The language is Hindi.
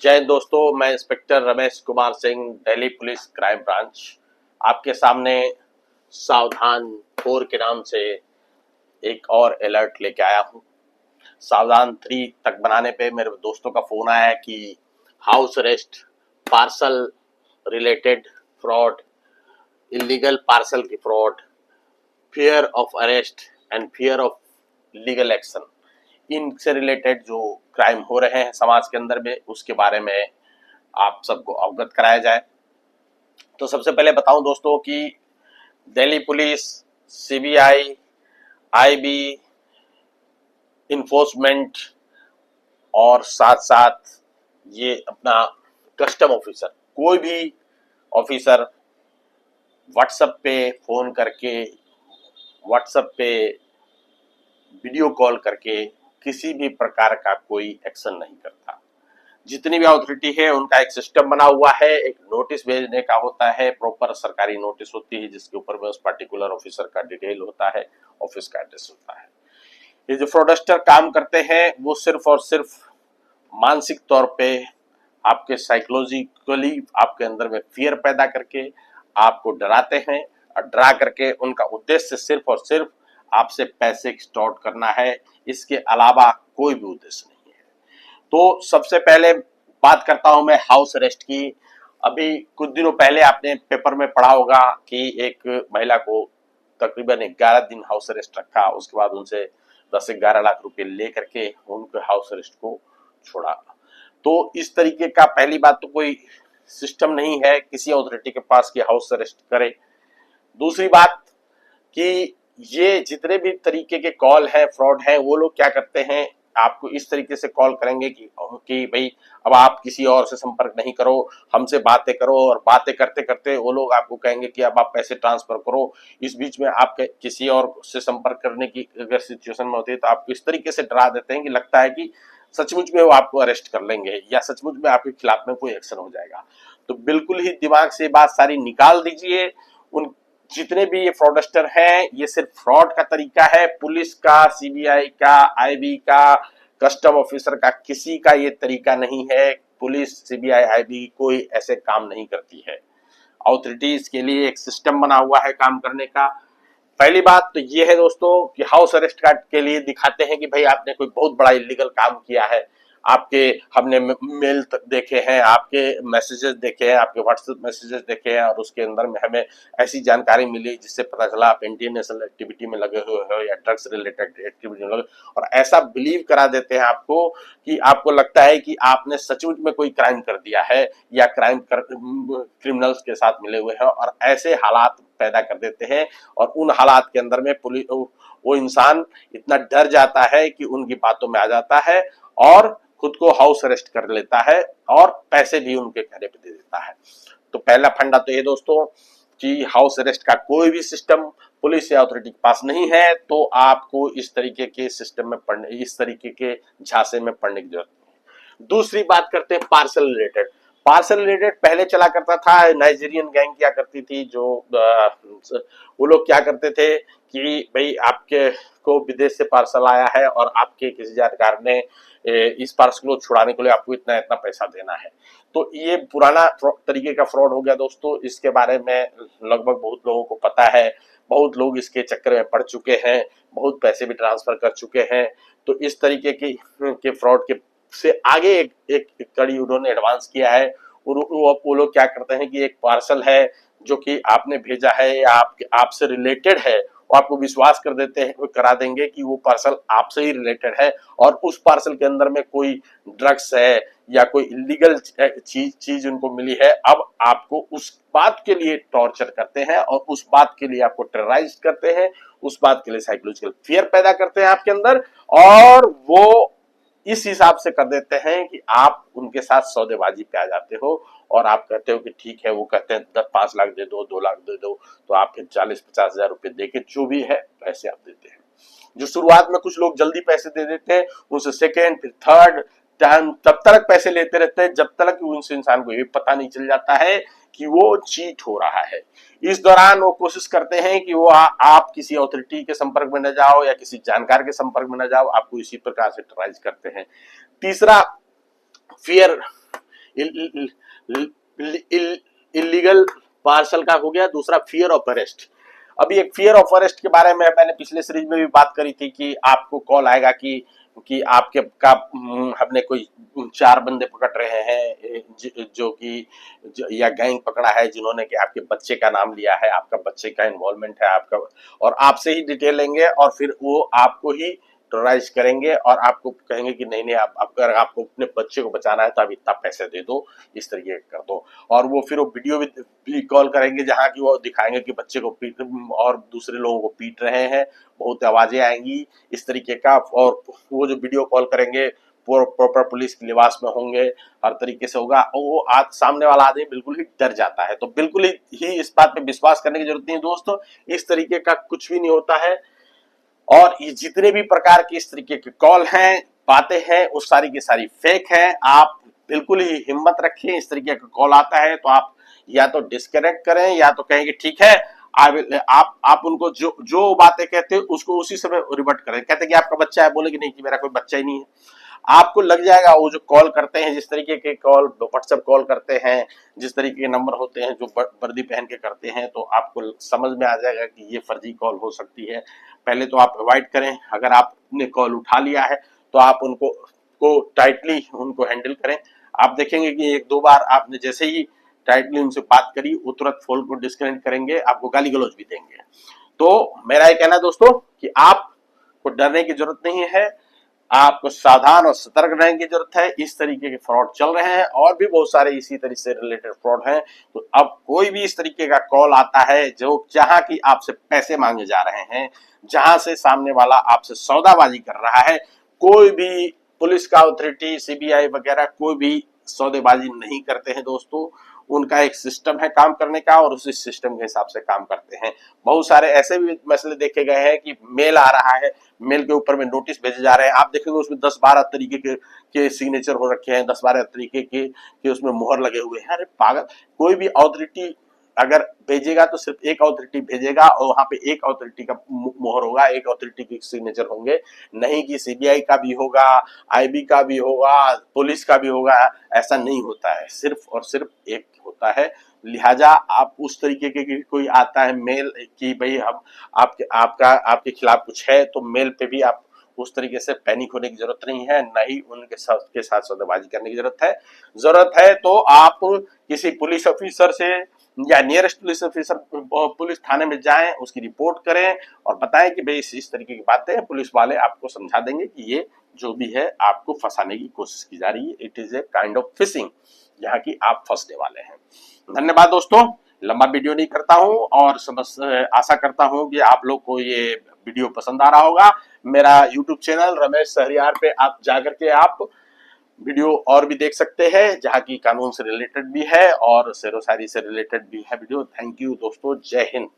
जय दोस्तों, मैं inspector Ramesh Kumar Singh, Delhi police crime branch आपके सामने सावधान 4 के नाम से एक और अलर्ट लेके आया हूँ। सावधान 3 तक बनाने पे मेरे दोस्तों का फोन आया है कि house arrest, parcel related fraud, illegal parcel की fraud, fear of arrest and fear of legal action, इनसे रिलेटेड जो क्राइम हो रहे हैं समाज के अंदर में, उसके बारे में आप सबको अवगत कराया जाए। तो सबसे पहले बताऊं दोस्तों कि Delhi police, CBI, IB, enforcement और साथ साथ ये अपना कस्टम ऑफिसर, कोई भी ऑफिसर व्हाट्सएप पे फोन करके, व्हाट्सएप पे वीडियो कॉल करके किसी भी प्रकार का कोई एक्शन नहीं करता। जितनी भी अथॉरिटी है उनका एक सिस्टम बना हुआ है, एक नोटिस भेजने का होता है, प्रॉपर सरकारी नोटिस होती है जिसके ऊपर में उस पर्टिकुलर ऑफिसर का डिटेल होता है, ऑफिस का एड्रेस होता है। ये जो फ्रॉडस्टर काम करते हैं वो सिर्फ और सिर्फ मानसिक तौर पे आपके साइकोलॉजिकली आपके अंदर में फियर पैदा करके आपको डराते हैं, और डरा करके उनका उद्देश्य सिर्फ और सिर्फ आपसे पैसे एक्सटॉर्ट करना है, इसके अलावा कोई भी उद्देश्य नहीं है। तो सबसे पहले बात करता हूं मैं हाउस अरेस्ट की। अभी कुछ दिनों पहले आपने पेपर में पढ़ा होगा कि एक महिला को तकरीबन 11 दिन हाउस अरेस्ट रखा, उसके बाद उनसे 10-11 लाख रुपए लेकर के उनके हाउस अरेस्ट को छोड़ा। तो इस तरीके का पहली बात तो कोई सिस्टम नहीं है किसी अथॉरिटी के पास कि हाउस अरेस्ट करे। दूसरी बात कि ये जितने भी तरीके के कॉल है, फ्रॉड है, वो लोग क्या करते हैं, आपको इस तरीके से कॉल करेंगे कि भाई अब आप किसी और से संपर्क नहीं करो, हमसे बातें करो, और बातें करते करते वो लोग आपको कहेंगे कि अब आप पैसे ट्रांसफर करो। इस बीच में आप किसी और से संपर्क करने की अगर सिचुएशन में होती है तो आपको इस तरीके से डरा देते हैं कि लगता है कि सचमुच में वो आपको अरेस्ट कर लेंगे या सचमुच में आपके खिलाफ में कोई एक्शन हो जाएगा। तो बिल्कुल ही दिमाग से बात सारी निकाल दीजिए। उन जितने भी ये फ्रॉडस्टर हैं, ये सिर्फ फ्रॉड का तरीका है। पुलिस का, सीबीआई का, आईबी का, कस्टम ऑफिसर का, किसी का ये तरीका नहीं है। पुलिस, सीबीआई, आईबी कोई ऐसे काम नहीं करती है। अथॉरिटीज के लिए एक सिस्टम बना हुआ है काम करने का। पहली बात तो ये है दोस्तों कि हाउस अरेस्ट के लिए दिखाते हैं कि भाई आपने कोई बहुत बड़ा इलीगल काम किया है, आपके हमने मेल देखे हैं, आपके मैसेजेस देखे हैं, आपके व्हाट्सएप मैसेजेस देखे हैं, और उसके अंदर में हमें ऐसी जानकारी मिली जिससे पता चला आप इंटरनेशनल एक्टिविटी में लगे हुए हो या ड्रग्स रिलेटेड एक्टिविटी में लगे, और ऐसा बिलीव करा देते हैं आपको कि आपको लगता है कि आपने सचमुच में कोई क्राइम कर दिया है या क्रिमिनल्स के साथ मिले हुए हैं, और ऐसे हालात पैदा कर देते हैं। और उन हालात के अंदर में पुलिस, वो इंसान इतना डर जाता है कि उनकी बातों में आ जाता है और खुद को हाउस अरेस्ट कर लेता है और पैसे भी उनके कहने पे दे देता है। तो पहला फंडा तो ये दोस्तों कि हाउस अरेस्ट का कोई भी सिस्टम पुलिस या अथॉरिटी के पास नहीं है, तो आपको इस तरीके के सिस्टम में पढ़ने, इस तरीके के झांसे में पढ़ने की जरूरत नहीं है। दूसरी बात करते हैं पार्सल रिलेटेड। पार्सल रिलेटेड पहले चला करता था, नाइजीरियन गैंग क्या करती थी, जो वो लोग क्या करते थे कि भाई आपके को विदेश से पार्सल आया है और आपके किसी जानकार ने इस पार्सल को छुड़ाने के लिए आपको इतना इतना पैसा देना है। तो ये पुराना तरीके का फ्रॉड हो गया दोस्तों। इसके बारे में लगभग बहुत लोगों को पता है, बहुत लोग इसके चक्कर में पड़ चुके हैं, बहुत पैसे भी ट्रांसफर कर चुके हैं। तो इस तरीके के फ्रॉड के से आगे एक कड़ी उन्होंने एडवांस किया है। वो लोग क्या करते हैं कि एक पार्सल है जो कि आपने भेजा है या आपसे रिलेटेड है, वो आपको विश्वास कर देते हैं, करा देंगे कि वो पार्सल आपसे ही रिलेटेड है, और उस पार्सल के अंदर में कोई ड्रग्स है या कोई इलीगल चीज उनको मिली है। अब आपको उस बात के लिए टॉर्चर करते हैं और उस बात के लिए आपको टेरराइज करते हैं, उस बात के लिए साइकोलॉजिकल फियर पैदा करते हैं आपके अंदर, और वो इस हिसाब से कर देते हैं कि आप उनके साथ सौदेबाजी पे आ जाते हो, और आप कहते हो कि ठीक है, वो कहते हैं 5 लाख दे दो, 2 लाख दे दो, तो आपके 40-50 हजार रुपए देके जो भी है पैसे आप देते हैं। जो शुरुआत में कुछ लोग जल्दी पैसे दे देते हैं, उनसे सेकेंड फिर थर्ड टाइम तब तक पैसे लेते रहते हैं जब तक उस इंसान को ये पता नहीं चल जाता है कि वो चीट हो रहा है। इस दौरान वो कोशिश करते हैं कि वो आप किसी अथॉरिटी के संपर्क में न जाओ या किसी जानकार के संपर्क में न जाओ, आपको इसी प्रकार से ट्राइज करते हैं। तीसरा, फियर इलीगल पार्सल का हो गया, दूसरा फियर ऑफ अरेस्ट। अभी एक फियर ऑफ अरेस्ट के बारे में मैंने पिछले सीरीज में भी बात करी थी कि आपको कॉल आएगा कि आपके का हमने कोई 4 बंदे पकड़ रहे हैं जो कि या गैंग पकड़ा है जिन्होंने कि आपके बच्चे का नाम लिया है, आपका बच्चे का इन्वॉल्वमेंट है आपका, और आपसे ही डिटेल लेंगे और फिर वो आपको ही टेरराइज करेंगे और आपको कहेंगे कि नहीं नहीं, आप अगर आपको अपने बच्चे को बचाना है तो आप इतना पैसे दे दो, इस तरीके कर दो। और वो फिर वो वीडियो भी कॉल करेंगे जहां की वो दिखाएंगे कि बच्चे को पीट और दूसरे लोगों को पीट रहे हैं, बहुत आवाजें आएंगी इस तरीके का। और वो जो वीडियो कॉल करेंगे प्रॉपर पुलिस के लिबास में होंगे, हर तरीके से होगा, और वो आज सामने वाला आदमी बिल्कुल ही डर जाता है। तो बिल्कुल ही इस बात पे विश्वास करने की जरूरत नहीं है दोस्तों, इस तरीके का कुछ भी नहीं होता है। और ये जितने भी प्रकार की इस तरीके के कॉल हैं, बातें हैं, वो सारी की सारी फेक हैं। आप बिल्कुल ही हिम्मत रखें, इस तरीके का कॉल आता है तो आप या तो डिस्कनेक्ट करें या तो कहेंगे ठीक है, आप उनको जो जो बातें कहते हैं उसको उसी समय रिवर्ट करें। कहते हैं कि आपका बच्चा है, बोले कि नहीं कि मेरा कोई बच्चा ही नहीं है। आपको लग जाएगा वो जो कॉल करते हैं, जिस तरीके के कॉल व्हाट्सएप कॉल करते हैं, जिस तरीके के नंबर होते हैं जो वर्दी पहन के करते हैं, तो आपको समझ में आ जाएगा कि ये फर्जी कॉल हो सकती है। पहले तो आप अवॉइड करें। अगर आपने कॉल उठा लिया है तो आप उनको टाइटली उनको हैंडल करें। आप देखेंगे कि 1-2 बार आपने जैसे ही टाइटली उनसे बात करी, वो तुरंत फोन को डिस्कनेक्ट करेंगे, आपको गाली गलौज भी देंगे। तो मेरा ये कहना है दोस्तों कि आपको डरने की जरूरत नहीं है, आपको सावधान और सतर्क रहने की जरूरत है। इस तरीके के फ्रॉड चल रहे हैं और भी बहुत सारे इसी तरह से रिलेटेड फ्रॉड हैं। तो अब कोई भी इस तरीके का कॉल आता है जो जहां की आपसे पैसे मांगे जा रहे हैं, जहां से सामने वाला आपसे सौदाबाजी कर रहा है, कोई भी पुलिस का अथॉरिटी, सीबीआई वगैरह कोई भी सौदेबाजी नहीं करते हैं दोस्तों। उनका एक सिस्टम है काम करने का और उसी सिस्टम के हिसाब से काम करते हैं। बहुत सारे ऐसे भी मसले देखे गए हैं कि मेल आ रहा है, मेल के ऊपर में नोटिस भेजे जा रहे हैं, आप देखेंगे उसमें 10-12 तरीके के सिग्नेचर हो रखे हैं, 10-12 तरीके के उसमें मोहर लगे हुए हैं। अरे पागल, कोई भी अथॉरिटी अगर भेजेगा तो सिर्फ एक अथॉरिटी भेजेगा और वहां पे एक अथॉरिटी का मोहर होगा, एक अथॉरिटी के सिग्नेचर होंगे, नहीं कि सीबीआई का भी होगा, आईबी का भी होगा, पुलिस का भी होगा। ऐसा नहीं होता है, सिर्फ और सिर्फ एक होता है। लिहाजा आप उस तरीके के कोई आता है मेल कि भाई हम आपके खिलाफ कुछ है, तो मेल पे भी आप उस तरीके से पैनिक होने की जरूरत नहीं है, न ही उनके साथ सौदेबाजी करने की जरूरत है तो आप किसी पुलिस ऑफिसर से या नियरेस्ट पुलिस ऑफिसर पुलिस थाने में जाएं, उसकी रिपोर्ट करें और बताएं कि भाई इस तरीके की बातें हैं। पुलिस वाले आपको समझा देंगे कि ये जो भी है आपको फंसाने की कोशिश की जा रही है, it is a kind of fishing, जहां की आप फंसने वाले हैं। धन्यवाद दोस्तों, लंबा वीडियो नहीं करता हूं और आशा करता हूं कि आप लोग को ये वीडियो पसंद आ रहा होगा। मेरा यूट्यूब चैनल रमेश सहरियार पे आप जाकर के आप वीडियो और भी देख सकते हैं, जहां की कानून से रिलेटेड भी है और शेरो शायरी से रिलेटेड भी है वीडियो। थैंक यू दोस्तों, जय हिंद।